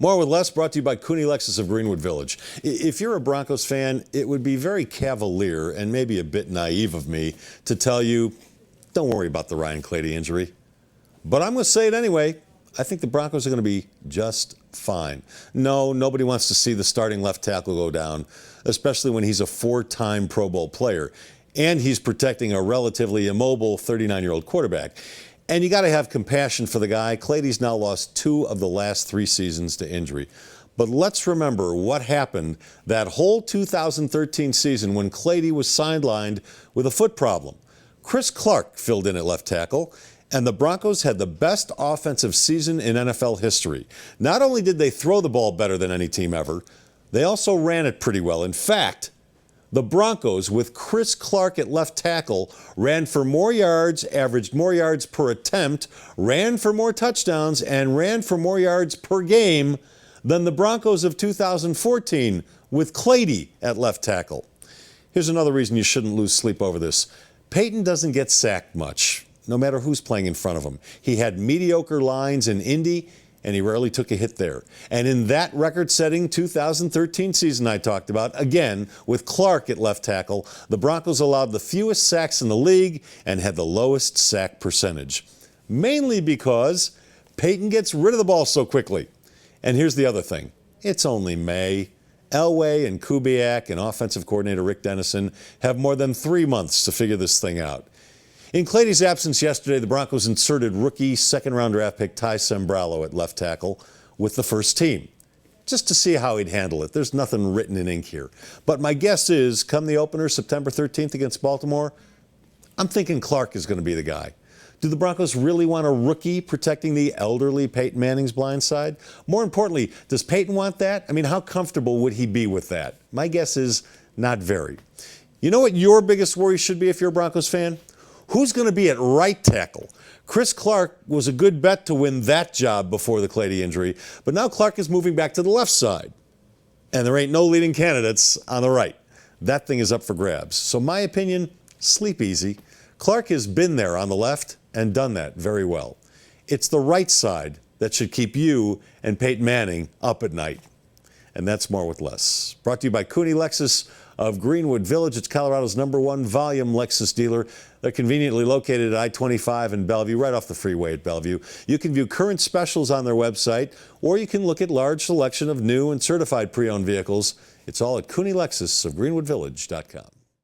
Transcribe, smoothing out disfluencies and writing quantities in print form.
More with less, brought to you by Cooney Lexus of Greenwood Village. If you're a Broncos fan, it would be very cavalier and maybe a bit naive of me to tell you, don't worry about the Ryan Clady injury. But I'm going to say it anyway. I think the Broncos are going to be just fine. No, nobody wants to see the starting left tackle go down, especially when he's a four-time Pro Bowl player. And he's protecting a relatively immobile 39-year-old quarterback. And you got to have compassion for the guy. Clady's now lost 2 of the last 3 seasons to injury. But let's remember what happened that whole 2013 season when Clady was sidelined with a foot problem. Chris Clark filled in at left tackle, and the Broncos had the best offensive season in NFL history. Not only did they throw the ball better than any team ever, they also ran it pretty well. In fact, the Broncos, with Chris Clark at left tackle, ran for more yards, averaged more yards per attempt, ran for more touchdowns, and ran for more yards per game than the Broncos of 2014 with Clady at left tackle. Here's another reason you shouldn't lose sleep over this. Peyton doesn't get sacked much, no matter who's playing in front of him. He had mediocre lines in Indy, and he rarely took a hit there. And in that record-setting 2013 season I talked about, again, with Clark at left tackle, the Broncos allowed the fewest sacks in the league and had the lowest sack percentage. Mainly because Peyton gets rid of the ball so quickly. And here's the other thing. It's only May. Elway and Kubiak and offensive coordinator Rick Dennison have more than 3 months to figure this thing out. In Clady's absence yesterday, the Broncos inserted rookie second-round draft pick Ty Sembralo at left tackle with the first team, just to see how he'd handle it. There's nothing written in ink here. But my guess is, come the opener September 13th against Baltimore, I'm thinking Clark is going to be the guy. Do the Broncos really want a rookie protecting the elderly Peyton Manning's blind side? More importantly, does Peyton want that? I mean, how comfortable would he be with that? My guess is not very. You know what your biggest worry should be if you're a Broncos fan? Who's going to be at right tackle? Chris Clark was a good bet to win that job before the Clady injury, but now Clark is moving back to the left side. And there ain't no leading candidates on the right. That thing is up for grabs. So my opinion, sleep easy. Clark has been there on the left and done that very well. It's the right side that should keep you and Peyton Manning up at night. And that's more with less. Brought to you by Cooney Lexus of Greenwood Village. It's Colorado's #1 volume Lexus dealer. They're conveniently located at I-25 in Bellevue, right off the freeway at Bellevue. You can view current specials on their website, or you can look at large selection of new and certified pre-owned vehicles. It's all at Cooney Lexus of GreenwoodVillage.com.